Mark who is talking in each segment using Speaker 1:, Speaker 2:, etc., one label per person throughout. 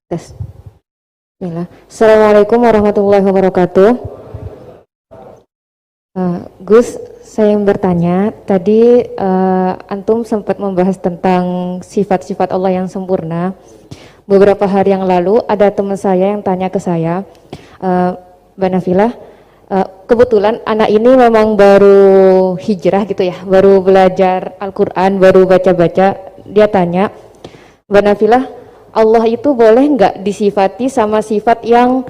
Speaker 1: Tes. Bismillah. Assalamualaikum warahmatullahi wabarakatuh. Gus, saya yang bertanya. Tadi antum sempat membahas tentang sifat-sifat Allah yang sempurna. Beberapa hari yang lalu ada teman saya yang tanya ke saya, Mbak Nafilah, kebetulan anak ini memang baru hijrah gitu ya, baru belajar Al-Quran, baru baca-baca. Dia tanya, Mbak Nafilah, Allah itu boleh nggak disifati sama sifat yang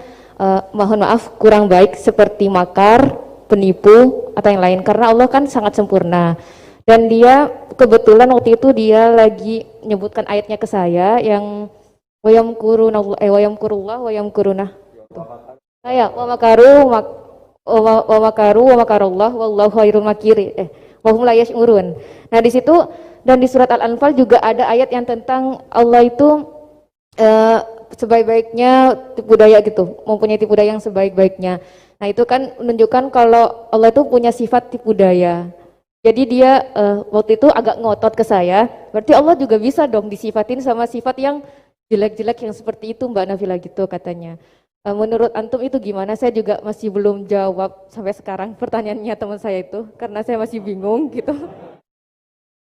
Speaker 1: mohon maaf kurang baik seperti makar, penipu atau yang lain, karena Allah kan sangat sempurna. Dan dia kebetulan waktu itu dia lagi menyebutkan ayatnya ke saya yang wayamkurullah wayamkuruna. Saya wa makaru wa makarullah wallahu khairul makiri. Wa hum la yash'urun. Nah, di situ dan di surat Al-Anfal juga ada ayat yang tentang Allah itu sebaik-baiknya tipu daya gitu, mempunyai tipu daya yang sebaik-baiknya. Nah, itu kan menunjukkan kalau Allah itu punya sifat tipu daya. Jadi dia waktu itu agak ngotot ke saya, berarti Allah juga bisa dong disifatin sama sifat yang jelek-jelek yang seperti itu, Mbak Nafila, gitu katanya. Menurut antum itu gimana? Saya juga masih belum jawab sampai sekarang pertanyaannya teman saya itu, karena saya masih bingung gitu.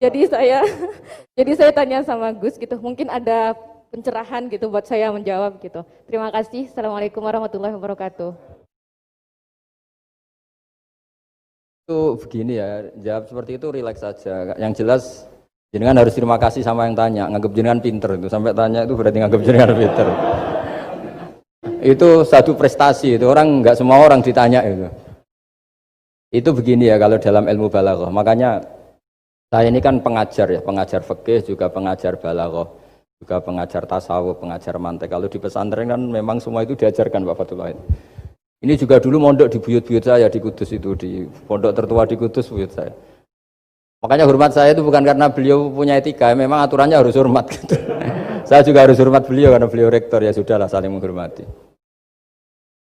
Speaker 1: Jadi saya tanya sama Gus gitu, mungkin ada pencerahan gitu buat saya menjawab gitu. Terima kasih. Assalamualaikum warahmatullahi wabarakatuh.
Speaker 2: Itu begini ya, jawab seperti itu rileks saja. Yang jelas jenengan harus terima kasih sama yang tanya, nganggap jenengan pinter itu. Sampai tanya itu berarti nganggap jenengan pinter. Itu satu prestasi itu, orang nggak semua orang ditanya itu. Itu begini ya kalau dalam ilmu balaghah. Makanya saya ini kan pengajar ya, pengajar fikih juga pengajar balaghah, juga pengajar tasawuf, pengajar mantek. Kalau di pesantren kan memang semua itu diajarkan Pak Fatullah. Ini juga dulu mondok di buyut-buyut saya di Kudus itu, di pondok tertua di Kudus buyut saya. Makanya hormat saya itu bukan karena beliau punya etika, memang aturannya harus hormat gitu. Saya juga harus hormat beliau karena beliau rektor, ya sudahlah saling menghormati.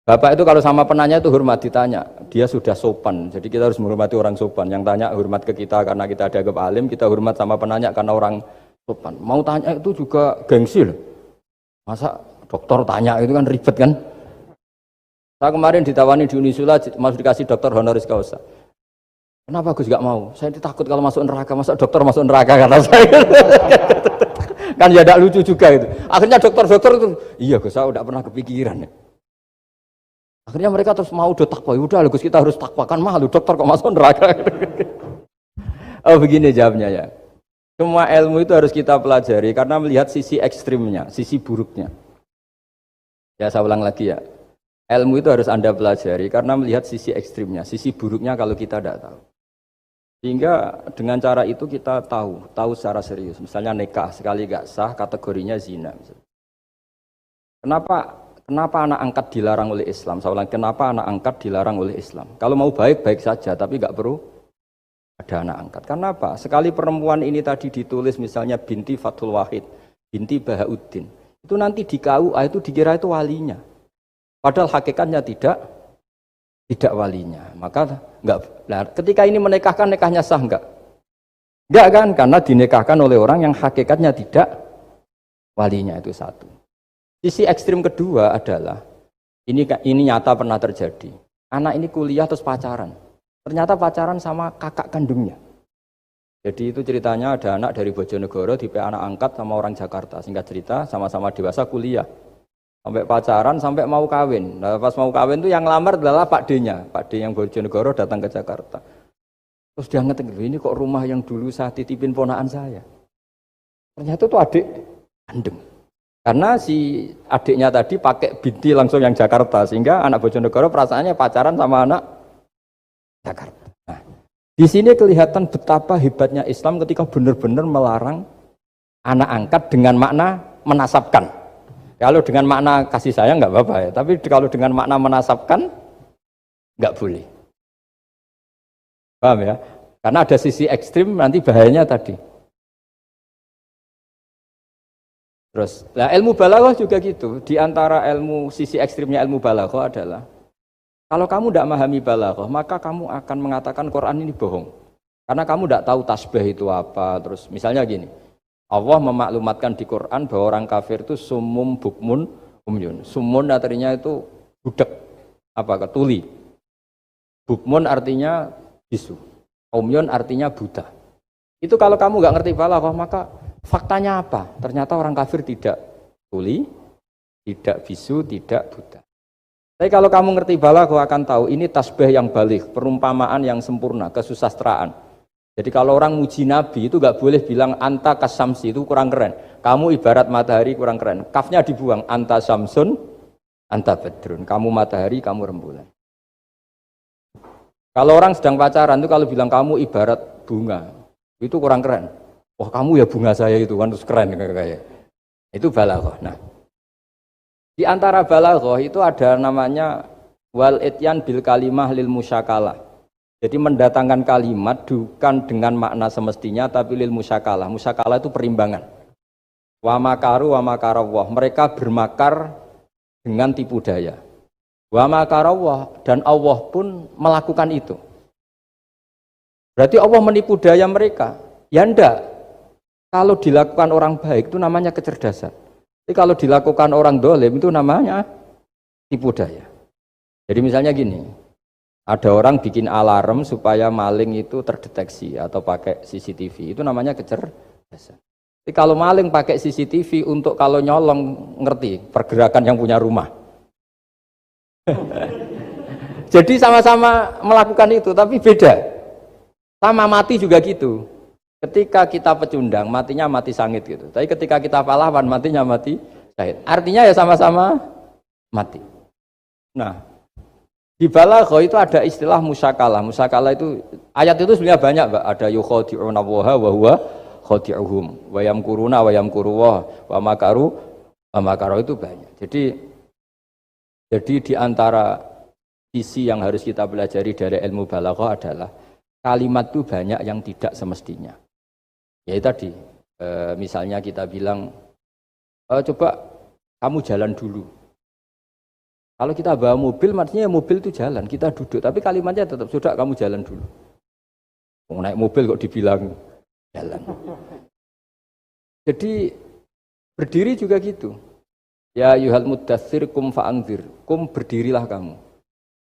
Speaker 2: Bapak itu kalau sama penanya itu hormat, ditanya, dia sudah sopan. Jadi kita harus menghormati orang sopan. Yang tanya hormat ke kita karena kita dianggap alim, kita hormat sama penanya karena orang sopan. Mau tanya itu juga gengsi loh. Masa dokter tanya itu kan ribet kan? Saya kemarin ditawani di Unisula, masuk dikasih dokter honoris causa. Kenapa Gus gak mau? Saya takut kalau masuk neraka, masa dokter masuk neraka kata saya. Kan ya tidak lucu juga itu. Akhirnya dokter-dokter itu, iya Gus, saya udah pernah kepikiran ya. Akhirnya mereka terus mau udah takwa, udah Gus kita harus takwa, kan malu dokter kok masuk neraka. Oh begini jawabnya ya. Semua ilmu itu harus kita pelajari karena melihat sisi ekstrimnya, sisi buruknya. Ya saya ulang lagi ya. Ilmu itu harus Anda pelajari karena melihat sisi ekstrimnya, sisi buruknya kalau kita tidak tahu. Sehingga dengan cara itu kita tahu secara serius. Misalnya nikah sekali gak sah kategorinya zina. Kenapa anak angkat dilarang oleh Islam? Saya ulang, kenapa anak angkat dilarang oleh Islam? Kalau mau baik saja, tapi gak perlu ada anak angkat. Karena apa? Sekali perempuan ini tadi ditulis misalnya binti Fathul Wahid, binti Bahauddin, itu nanti di KUA itu dikira itu walinya. Padahal hakikatnya tidak walinya. Maka enggak. Nah, ketika ini menikahkan, nikahnya sah enggak? Enggak kan? Karena dinikahkan oleh orang yang hakikatnya tidak walinya, itu satu. Sisi ekstrim kedua adalah ini nyata pernah terjadi. Anak ini kuliah terus pacaran. Ternyata pacaran sama kakak kandungnya. Jadi itu ceritanya ada anak dari Bojonegoro tipe anak angkat sama orang Jakarta. Singkat cerita sama-sama dewasa kuliah. Sampai pacaran, sampai mau kawin. Nah, pas mau kawin tuh yang lamar adalah Pak D-nya. Pak D yang Bojonegoro datang ke Jakarta. Terus dia ngetik, ini kok rumah yang dulu saya titipin ponakan saya. Ternyata itu adik kandung. Karena si adiknya tadi pakai binti langsung yang Jakarta. Sehingga anak Bojonegoro perasaannya pacaran sama anak Jakarta. Nah, di sini kelihatan betapa hebatnya Islam ketika benar-benar melarang anak angkat dengan makna menasabkan. Kalau dengan makna kasih sayang nggak apa-apa ya, tapi kalau dengan makna menasabkan nggak boleh. Paham ya? Karena ada sisi ekstrim nanti bahayanya tadi. Terus, nah ilmu balaghah juga gitu. Di antara sisi ekstrimnya ilmu balaghah adalah kalau kamu tidak memahami balaghah, maka kamu akan mengatakan Quran ini bohong. Karena kamu tidak tahu tasbih itu apa. Terus misalnya gini. Allah memaklumatkan di Quran bahwa orang kafir itu sumum bukmun umyun. Sumun artinya itu budak, apa tuli. Bukmun artinya bisu. Umyun artinya buta. Itu kalau kamu nggak ngerti balaghah, maka faktanya apa? Ternyata orang kafir tidak tuli, tidak bisu, tidak buta. Tapi kalau kamu ngerti balaghah akan tahu ini tasbih yang balik, perumpamaan yang sempurna, kesusastraan. Jadi kalau orang muji Nabi itu nggak boleh bilang anta kasamsi, itu kurang keren. Kamu ibarat matahari, kurang keren. Kafnya dibuang, anta samsun, anta badrun. Kamu matahari, kamu rembulan. Kalau orang sedang pacaran itu kalau bilang kamu ibarat bunga, itu kurang keren. Wah kamu ya bunga saya itu kan terus keren kayak. Itu balaghah. Nah, di antara balaghah itu ada namanya wal ityan bil kalimah lil musyakalah. Jadi mendatangkan kalimat bukan dengan makna semestinya tapi lil musyakalah. Musyakalah itu perimbangan. Wa makaru wa makarawah. Mereka bermakar dengan tipu daya. Wa makarawah, dan Allah pun melakukan itu. Berarti Allah menipu daya mereka. Ya enggak. Kalau dilakukan orang baik itu namanya kecerdasan. Tapi kalau dilakukan orang dolim itu namanya tipu daya. Jadi misalnya gini, ada orang bikin alarm supaya maling itu terdeteksi atau pakai CCTV, itu namanya kecerdasan. Tapi kalau maling pakai CCTV untuk kalau nyolong, ngerti pergerakan yang punya rumah. Jadi sama-sama melakukan itu, tapi beda. Sama mati juga gitu. Ketika kita pecundang, matinya mati sangit gitu. Tapi ketika kita pahlawan, matinya mati syahid. Artinya ya sama-sama mati. Nah, di balaghah itu ada istilah musyakalah. Musyakalah itu ayat itu sebenarnya banyak, Mbak. Ada yukhadi'una Allaha wa huwa khadi'uhum wa yamkuruna wa yamkurullah wa makaru wa makaru, itu banyak. Jadi di antara sisi yang harus kita pelajari dari ilmu balaghah adalah kalimat itu banyak yang tidak semestinya. Ya tadi misalnya kita bilang coba kamu jalan dulu. Kalau kita bawa mobil, maksudnya mobil itu jalan, kita duduk. Tapi kalimatnya tetap, sudah kamu jalan dulu. Mau naik mobil kok dibilang jalan. Jadi berdiri juga gitu. Ya yuhal muddathir kum fa'angzir. Kum berdirilah kamu.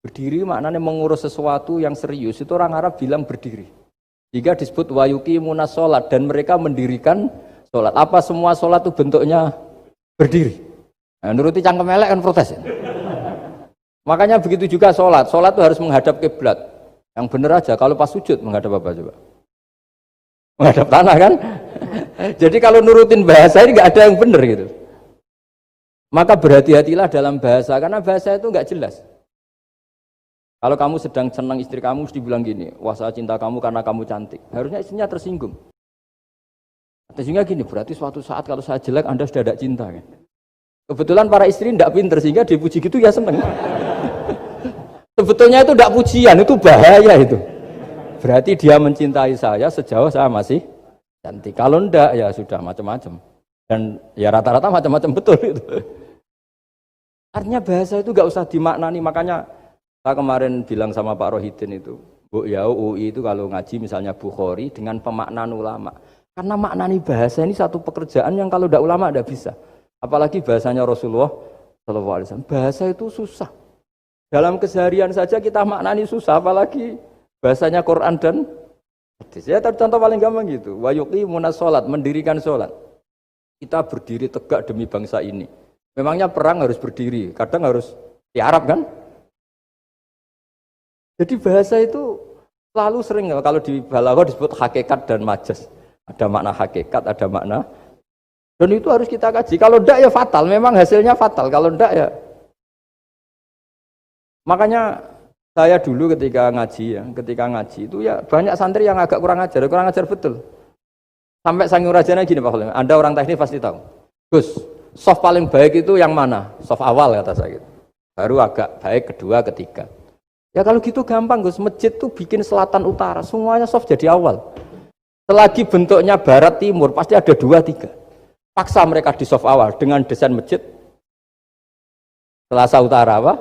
Speaker 2: Berdiri maknanya mengurus sesuatu yang serius. Itu orang Arab bilang berdiri. Jika disebut wayuki munas sholat, dan mereka mendirikan sholat. Apa semua sholat itu bentuknya berdiri? Nah, nuruti cangkem elek kan protes ya? Makanya begitu juga sholat. Sholat itu harus menghadap kiblat. Yang benar aja. Kalau pas sujud menghadap apa coba? Menghadap tanah kan? Jadi kalau nurutin bahasa ini nggak ada yang benar gitu. Maka berhati-hatilah dalam bahasa, karena bahasa itu nggak jelas. Kalau kamu sedang senang istri kamu, mesti bilang gini, wah saya cinta kamu karena kamu cantik. Harusnya istrinya tersinggung. Sehingga gini, berarti suatu saat kalau saya jelek, Anda sudah tidak cinta kan? Kebetulan para istri tidak pinter, sehingga dipuji gitu ya seneng. Sebetulnya itu tidak pujian, itu bahaya itu. Berarti dia mencintai saya sejauh saya masih cantik. Kalau enggak, ya sudah macam-macam. Dan ya rata-rata macam-macam betul itu. Artinya bahasa itu nggak usah dimaknani. Makanya saya kemarin bilang sama Pak Rohidin itu, Bu ya UI itu kalau ngaji misalnya Bukhari dengan pemaknaan ulama. Karena maknani bahasa ini satu pekerjaan yang kalau tidak ulama tidak bisa. Apalagi bahasanya Rasulullah SAW. Bahasa itu susah. Dalam keseharian saja kita maknani susah, apalagi bahasanya Quran dan hadis. Ya contoh paling gampang gitu. Wa yuqimuna sholat, mendirikan sholat. Kita berdiri tegak demi bangsa ini. Memangnya perang harus berdiri, kadang harus di Arab kan? Jadi bahasa itu selalu sering, kalau di balaghah disebut hakikat dan majas. Ada makna hakikat, ada makna. Dan itu harus kita kaji. Kalau enggak ya fatal, memang hasilnya fatal. Kalau enggak ya. Makanya saya dulu ketika ngaji itu ya banyak santri yang agak kurang ajar betul. Sampai Sanghyang Rajana gini Pak Khalil, Anda orang teknik pasti tahu. Gus, soft paling baik itu yang mana? Soft awal kata saya gitu. Baru agak baik kedua, ketiga. Ya kalau gitu gampang Gus, masjid tuh bikin selatan utara, semuanya soft jadi awal. Selagi bentuknya barat timur pasti ada 2-3. Paksa mereka di soft awal dengan desain masjid Selasa Utara apa?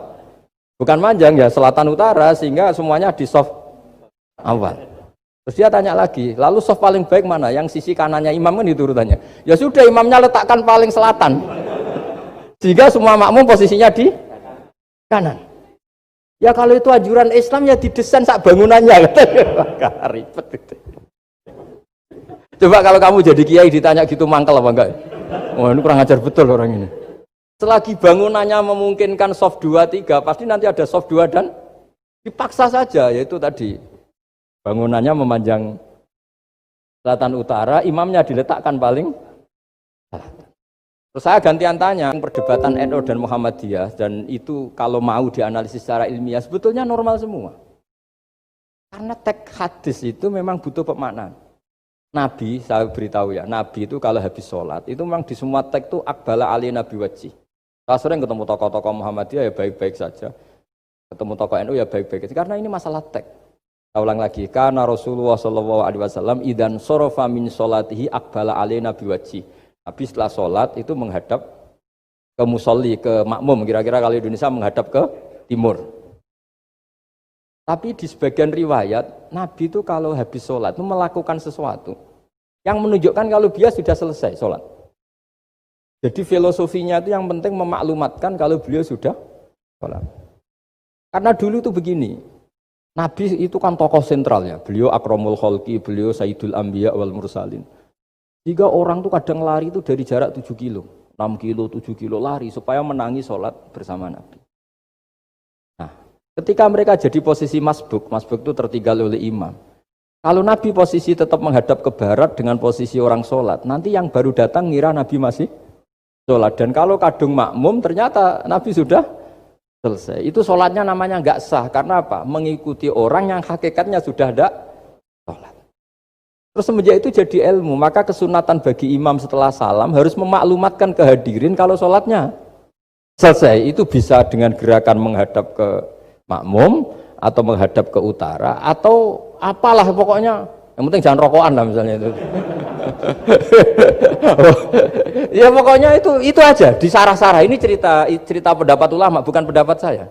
Speaker 2: Bukan panjang ya, selatan utara, sehingga semuanya di soft awal. Terus dia tanya lagi, lalu soft paling baik mana? Yang sisi kanannya imam kan itu urutannya. Ya sudah, imamnya letakkan paling selatan. Sehingga semua makmum posisinya di kanan. Ya kalau itu anjuran Islam ya didesain sak bangunannya. Ribet itu. Coba kalau kamu jadi kiai ditanya gitu mangkel apa enggak? Wah ini kurang ajar betul orang ini. Selagi bangunannya memungkinkan soft 2, 3, pasti nanti ada soft 2 dan dipaksa saja, yaitu tadi. Bangunannya memanjang selatan utara, imamnya diletakkan paling selatan. Terus saya gantian tanya, perdebatan NU dan Muhammadiyah, dan itu kalau mau dianalisis secara ilmiah, sebetulnya normal semua. Karena teks hadis itu memang butuh pemaknaan. Nabi, saya beritahu ya, Nabi itu kalau habis sholat, itu memang di semua teks itu akbala ali nabi wajih. Saya sering ketemu tokoh-tokoh Muhammadiyah ya baik-baik saja. Ketemu tokoh NU ya baik-baik saja, karena ini masalah teks. Saya ulang lagi, karena Rasulullah SAW idan sorofa min sholatihi akbala alaina biwajih. Nabi setelah sholat itu menghadap ke musolli, ke makmum, kira-kira kalau Indonesia menghadap ke timur. Tapi di sebagian riwayat, Nabi itu kalau habis sholat itu melakukan sesuatu yang menunjukkan kalau dia sudah selesai sholat. Jadi filosofinya itu yang penting memaklumatkan kalau beliau sudah sholat. Karena dulu itu begini, Nabi itu kan tokoh sentral ya, beliau akramul khalqi, beliau sayyidul anbiya wal mursalin. Jika orang tuh kadang lari itu dari jarak 7 kilo, 6 kilo, 7 kilo lari supaya menangi sholat bersama Nabi. Nah, ketika mereka jadi posisi masbuk itu tertinggal oleh imam. Kalau Nabi posisi tetap menghadap ke barat dengan posisi orang sholat, nanti yang baru datang ngira Nabi masih sholat. Dan kalau kadung makmum ternyata Nabi sudah selesai. Itu sholatnya namanya nggak sah. Karena apa? Mengikuti orang yang hakikatnya sudah ada sholat. Terus semenjak itu jadi ilmu. Maka kesunatan bagi imam setelah salam harus memaklumatkan ke hadirin kalau sholatnya selesai. Itu bisa dengan gerakan menghadap ke makmum atau menghadap ke utara atau apalah pokoknya. Yang penting jangan rokokan lah misalnya itu. Ya pokoknya itu aja disarah-sarah. Ini cerita pendapat ulama, bukan pendapat saya.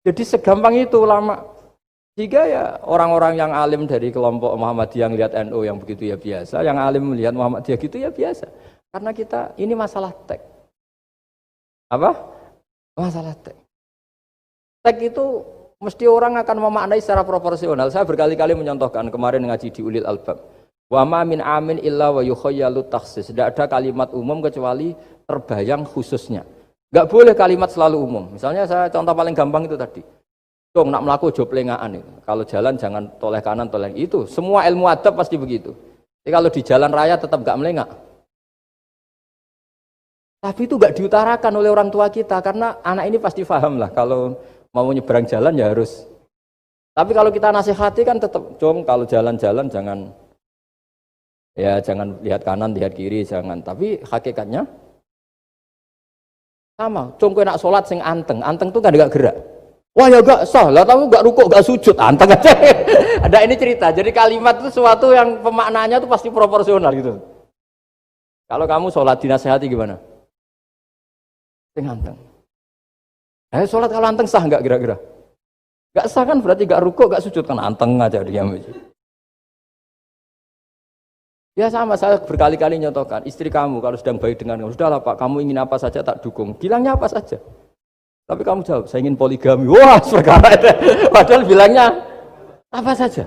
Speaker 2: Jadi segampang itu ulama. Jika ya orang-orang yang alim dari kelompok Muhammadiyah yang lihat NU yang begitu ya biasa, yang alim melihat Muhammadiyah gitu ya biasa. Karena kita ini masalah teks. Apa? Masalah teks. Teks itu mesti orang akan memaknai secara proporsional. Saya berkali-kali menyontohkan kemarin ngaji di Ulil Albab. Wa ma min amin illa wa yukhayyalu takhsis. Tidak ada kalimat umum kecuali terbayang khususnya. Enggak boleh kalimat selalu umum. Misalnya saya contoh paling gampang itu tadi. Dong nak melaku jo plengaan itu. Kalau jalan jangan toleh kanan toleh itu. Semua ilmu adab pasti begitu. Jadi kalau di jalan raya tetap enggak melengak. Tapi itu enggak diutarakan oleh orang tua kita karena anak ini pasti paham lah kalau mau nyebrang jalan ya harus. Tapi kalau kita nasihati kan tetap, dong kalau jalan-jalan jangan lihat kanan, lihat kiri, jangan. Tapi hakikatnya sama. Dong kowe nak sholat sing anteng tuh kan enggak gerak. Wah ya enggak sah, lah tahu enggak rukuk, enggak sujud, anteng aja. Ada ini cerita. Jadi kalimat itu sesuatu yang pemaknaannya itu pasti proporsional gitu. Kalau kamu sholat dinasihati gimana? Sing anteng. Sholat kalau anteng sah enggak kira-kira? Enggak sah kan berarti enggak rukuk, enggak sujud kan anteng aja diam aja. Ya sama, saya berkali-kali nyontohkan, istri kamu kalau sedang baik dengan kamu, sudahlah Pak, kamu ingin apa saja tak dukung. Bilangnya apa saja. Tapi kamu jawab, saya ingin poligami. Wah, perkara itu. Padahal bilangnya apa saja.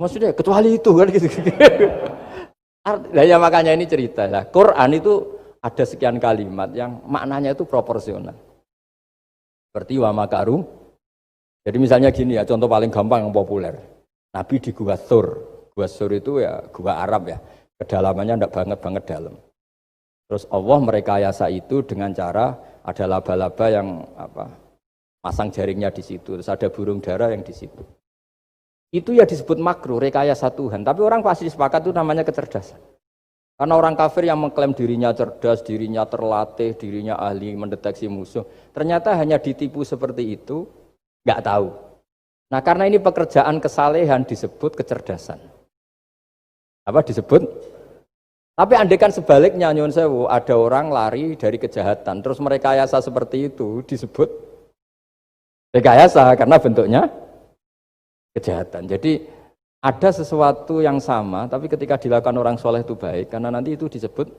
Speaker 2: Maksudnya kecuali itu kan gitu. Nah, ya makanya ini cerita lah. Quran itu ada sekian kalimat yang maknanya itu proporsional. Seperti wa makaru. Jadi misalnya gini ya, contoh paling gampang yang populer. Nabi di Gua Thur. Gua Thur itu ya gua Arab ya. Kedalamannya enggak banget dalam. Terus Allah merekayasa itu dengan cara ada laba-laba yang masang jaringnya di situ. Terus ada burung dara yang di situ. Itu ya disebut makruh, rekayasa Tuhan. Tapi orang pasti sepakat itu namanya kecerdasan. Karena orang kafir yang mengklaim dirinya cerdas, dirinya terlatih, dirinya ahli mendeteksi musuh, ternyata hanya ditipu seperti itu, nggak tahu. Nah karena ini pekerjaan kesalehan disebut kecerdasan. Apa disebut? Tapi andaikan sebaliknya, nyuwun sewu, ada orang lari dari kejahatan, terus merekayasa seperti itu disebut rekayasa karena bentuknya kejahatan. Jadi ada sesuatu yang sama, tapi ketika dilakukan orang soleh itu baik, karena nanti itu disebut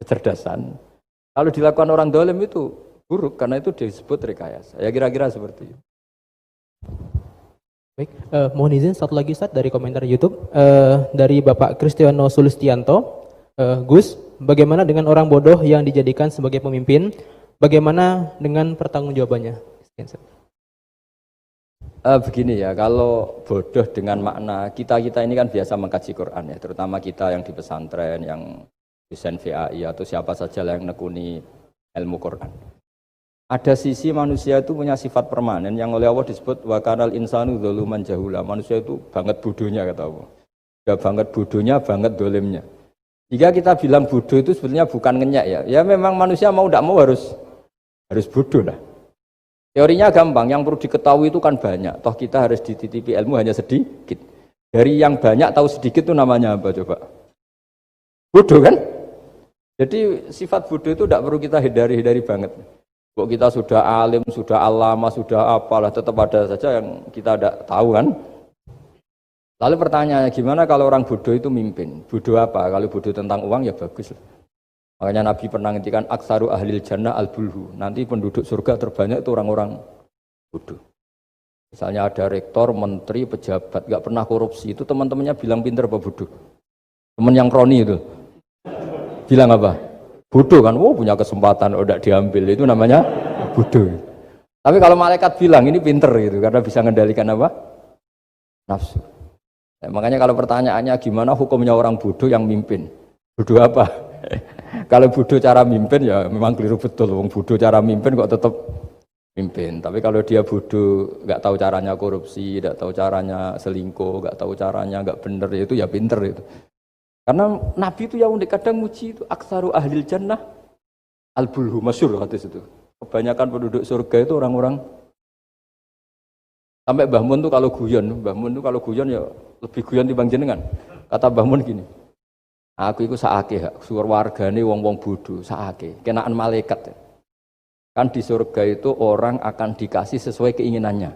Speaker 2: kecerdasan. Kalau dilakukan orang dolim itu buruk, karena itu disebut rekayasa. Ya kira-kira seperti itu.
Speaker 3: Baik, mohon izin satu lagi Ustaz dari komentar YouTube dari Bapak Kristiano Sulistianto. Gus, bagaimana dengan orang bodoh yang dijadikan sebagai pemimpin? Bagaimana dengan pertanggungjawabannya? Sekian, Ustaz.
Speaker 2: Begini ya, kalau bodoh dengan makna kita ini kan biasa mengkaji Quran ya, terutama kita yang di pesantren, yang dosen VAI atau siapa saja yang nekuni ilmu Quran. Ada sisi manusia itu punya sifat permanen yang oleh Allah disebut wa kanal insanu dzaluman jahula. Manusia itu banget bodohnya kata Allah. Ya banget bodohnya, banget dolimnya. Jika kita bilang bodoh itu sebetulnya bukan ngenyak ya. Ya memang manusia mau tidak mau harus bodoh lah. Teorinya gampang, yang perlu diketahui itu kan banyak. Toh kita harus dititipi ilmu hanya sedikit. Dari yang banyak tahu sedikit itu namanya apa coba? Bodoh kan? Jadi sifat bodoh itu tidak perlu kita hindari banget. Kok kita sudah alim, sudah alama, sudah apalah, tetap ada saja yang kita tidak tahu kan? Lalu pertanyaannya, gimana kalau orang bodoh itu mimpin? Bodoh apa? Kalau bodoh tentang uang ya bagus. Makanya Nabi pernah ngintikan aksaru ahlil jannah al-bulhu. Nanti penduduk surga terbanyak itu orang-orang bodoh. Misalnya ada rektor, menteri, pejabat, gak pernah korupsi. Itu teman-temannya bilang pinter apa bodoh? Teman yang kroni itu. Bilang apa? Bodoh kan? Oh punya kesempatan, udah diambil. Itu namanya bodoh. Tapi kalau malaikat bilang ini pinter gitu, karena bisa mengendalikan apa? Nafsu. Nah, makanya kalau pertanyaannya gimana hukumnya orang bodoh yang mimpin? Bodoh apa? Kalau bodoh cara mimpin ya memang keliru betul. Wong bodoh cara mimpin kok tetap mimpin. Tapi kalau dia bodoh, nggak tahu caranya korupsi, nggak tahu caranya selingkuh, nggak tahu caranya nggak bener, itu ya pinter itu. Karena Nabi itu yang unik kadang muji itu aksaru ahlil jannah al-bulhu, masyhur hadis itu. Kebanyakan penduduk surga itu orang-orang. Sampai Mbah Mun tuh kalau guyon ya lebih guyon dibanding jenengan. Kata Mbah Mun gini, aku itu saake, suar wargane wong-wong bodoh, saake, kenaan malaikat. Kan di surga itu orang akan dikasih sesuai keinginannya.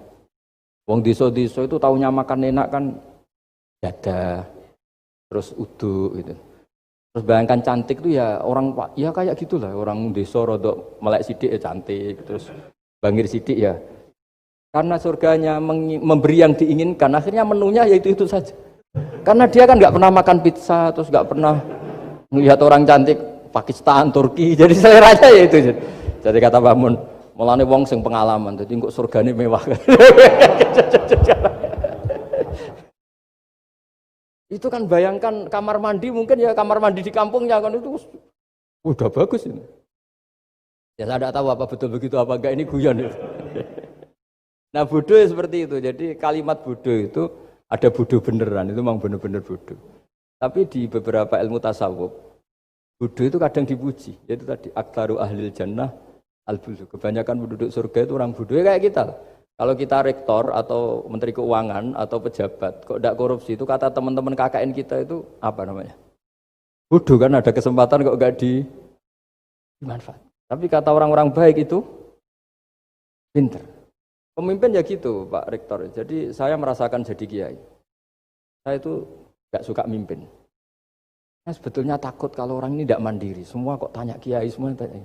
Speaker 2: Wong desa-desa itu taunya makan enak kan, dada, terus uduk gitu. Terus bayangkan cantik tuh ya orang, ya kayak gitulah orang desa rodok melek sidik ya cantik, terus bangir sidik ya. Karena surganya memberi yang diinginkan, akhirnya menunya ya itu saja. Karena dia kan nggak pernah makan pizza, terus nggak pernah melihat orang cantik Pakistan, Turki, jadi seleranya ya itu. Jadi kata Mbah Mun, mulane wong sing pengalaman, jadi kok surgane mewah. Itu kan bayangkan kamar mandi, mungkin ya kamar mandi di kampungnya kan itu udah bagus ini. Ya saya tidak tahu apa betul begitu apa enggak, ini guyon itu. Nah bodoh ya seperti itu. Jadi kalimat bodoh itu ada bodoh beneran, itu memang bener-bener bodoh. Tapi di beberapa ilmu tasawuf, bodoh itu kadang dipuji. Yaitu tadi aktaru ahlil jannah al-bulhu. Kebanyakan penduduk surga itu orang bodoh, ya kayak kita. Kalau kita rektor atau menteri keuangan atau pejabat, kok tidak korupsi, itu kata teman-teman KKN kita itu apa namanya? Bodoh kan, ada kesempatan kok nggak dimanfaat. Tapi kata orang-orang baik itu pinter. Pemimpin ya gitu Pak Rektor. Jadi saya merasakan jadi kiai. Saya itu nggak suka mimpin. Saya sebetulnya takut kalau orang ini tidak mandiri. Semua kok tanya kiai, semua tanya.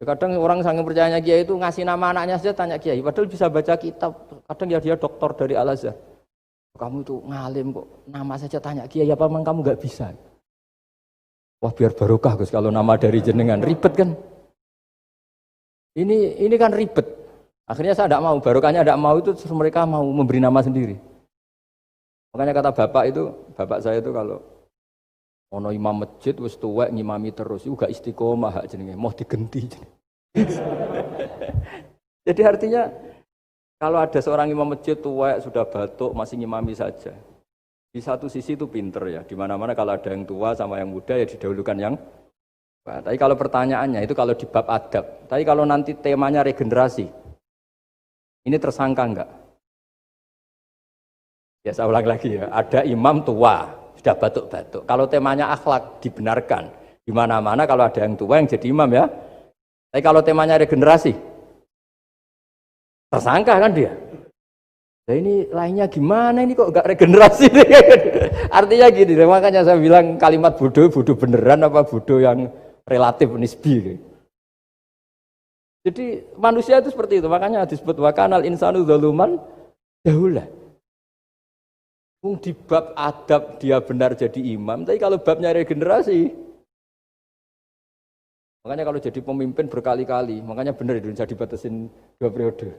Speaker 2: Kadang orang sangat percayanya kiai itu ngasih nama anaknya saja tanya kiai. Padahal bisa baca kitab. Kadang ya dia doktor dari Al-Azhar. Kamu itu ngalim kok nama saja tanya kiai, apa memang kamu nggak bisa? Wah biar barokah Gus kalau nama dari jenengan, ribet kan? Ini kan ribet. Akhirnya saya tidak mau, barokahnya tidak mau itu terus mereka mau memberi nama sendiri. Makanya kata bapak saya itu kalau ono imam masjid wis tuwek ngimami terus, itu gak istiqomah hak jenenge, mau digenti jenenge. Jadi artinya kalau ada seorang imam masjid tuwek sudah batuk masih ngimami saja. Di satu sisi itu pinter ya, di mana-mana kalau ada yang tua sama yang muda ya didahulukan yang tua. Tapi kalau pertanyaannya itu kalau di bab adab, tapi kalau nanti temanya regenerasi, ini tersangka enggak? Ya saya ulang lagi ya, ada imam tua, sudah batuk-batuk. Kalau temanya akhlak dibenarkan, di mana-mana kalau ada yang tua yang jadi imam ya. Tapi kalau temanya regenerasi, tersangka kan dia. Nah ini lainnya gimana ini kok nggak regenerasi? Artinya gini, makanya saya bilang kalimat bodoh beneran apa bodoh yang relatif nisbi. Jadi manusia itu seperti itu, makanya disebut wakanal insanu zaluman jahula. Di bab adab dia benar jadi imam, tapi kalau babnya regenerasi, makanya kalau jadi pemimpin berkali-kali, makanya benar Indonesia dibatasin 2 periode.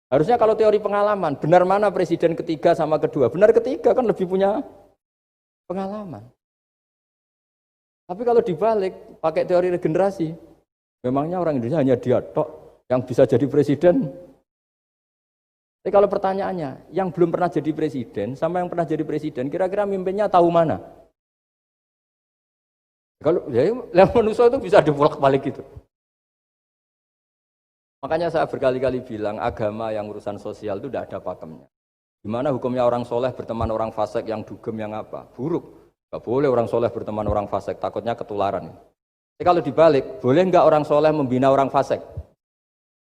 Speaker 2: Harusnya kalau teori pengalaman, benar mana presiden ketiga sama kedua? Benar ketiga kan lebih punya pengalaman. Tapi kalau dibalik, pakai teori regenerasi, memangnya orang Indonesia hanya dia tok yang bisa jadi presiden? Tapi kalau pertanyaannya, yang belum pernah jadi presiden sama yang pernah jadi presiden, kira-kira mimpinnya tahu mana? Kalau ya, manusia itu bisa dibolak-balik gitu. Makanya saya berkali-kali bilang agama yang urusan sosial itu tidak ada pakemnya. Gimana hukumnya orang soleh berteman orang fasik yang dugem yang apa? Buruk. Gak boleh orang soleh berteman orang fasik, takutnya ketularan. Tapi kalau dibalik, boleh nggak orang soleh membina orang fasik?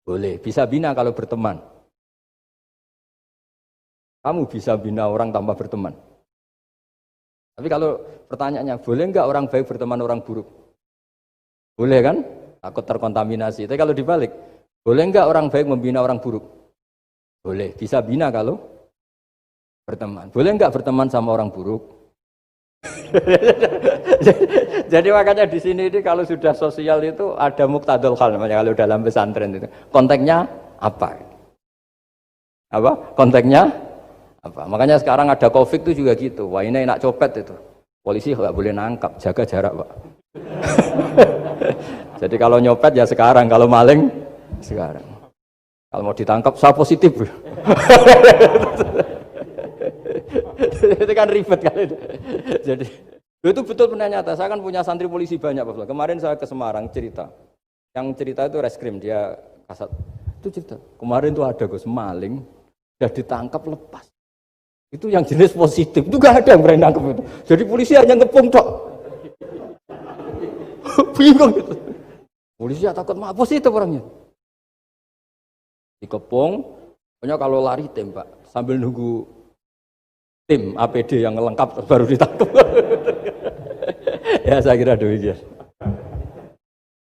Speaker 2: Boleh, bisa bina kalau berteman. Kamu bisa bina orang tanpa berteman. Tapi kalau pertanyaannya, boleh nggak orang baik berteman orang buruk? Boleh kan? Takut terkontaminasi. Tapi kalau dibalik, boleh nggak orang baik membina orang buruk? Boleh, bisa bina kalau berteman. Boleh nggak berteman sama orang buruk? Jadi makanya di sini ini kalau sudah sosial itu ada muktadul hal namanya kalau dalam pesantren itu. Konteksnya apa? Apa? Konteksnya apa? Makanya sekarang ada Covid itu juga gitu. Wah ini enak copet itu. Polisi nggak boleh nangkap, jaga jarak Pak. Jadi kalau nyopet ya sekarang, kalau maling sekarang. Kalau mau ditangkap, saya positif. Itu kan ribet kan itu. Jadi itu betul benar nyata. Saya kan punya santri polisi banyak Pak. Kemarin saya ke Semarang cerita. Yang cerita itu reskrim dia kasat. Itu cerita. Kemarin tuh ada Gus maling, udah ditangkap lepas. Itu yang jenis positif. Itu gak ada yang berani nangkep itu. Jadi polisi hanya ngepung tok. Bingung gitu. Polisi takut mah positif orangnya. Dikepung, pokoknya kalau lari tembak sambil nunggu tim APD yang lengkap baru ditangkap. Ya saya kira demikian.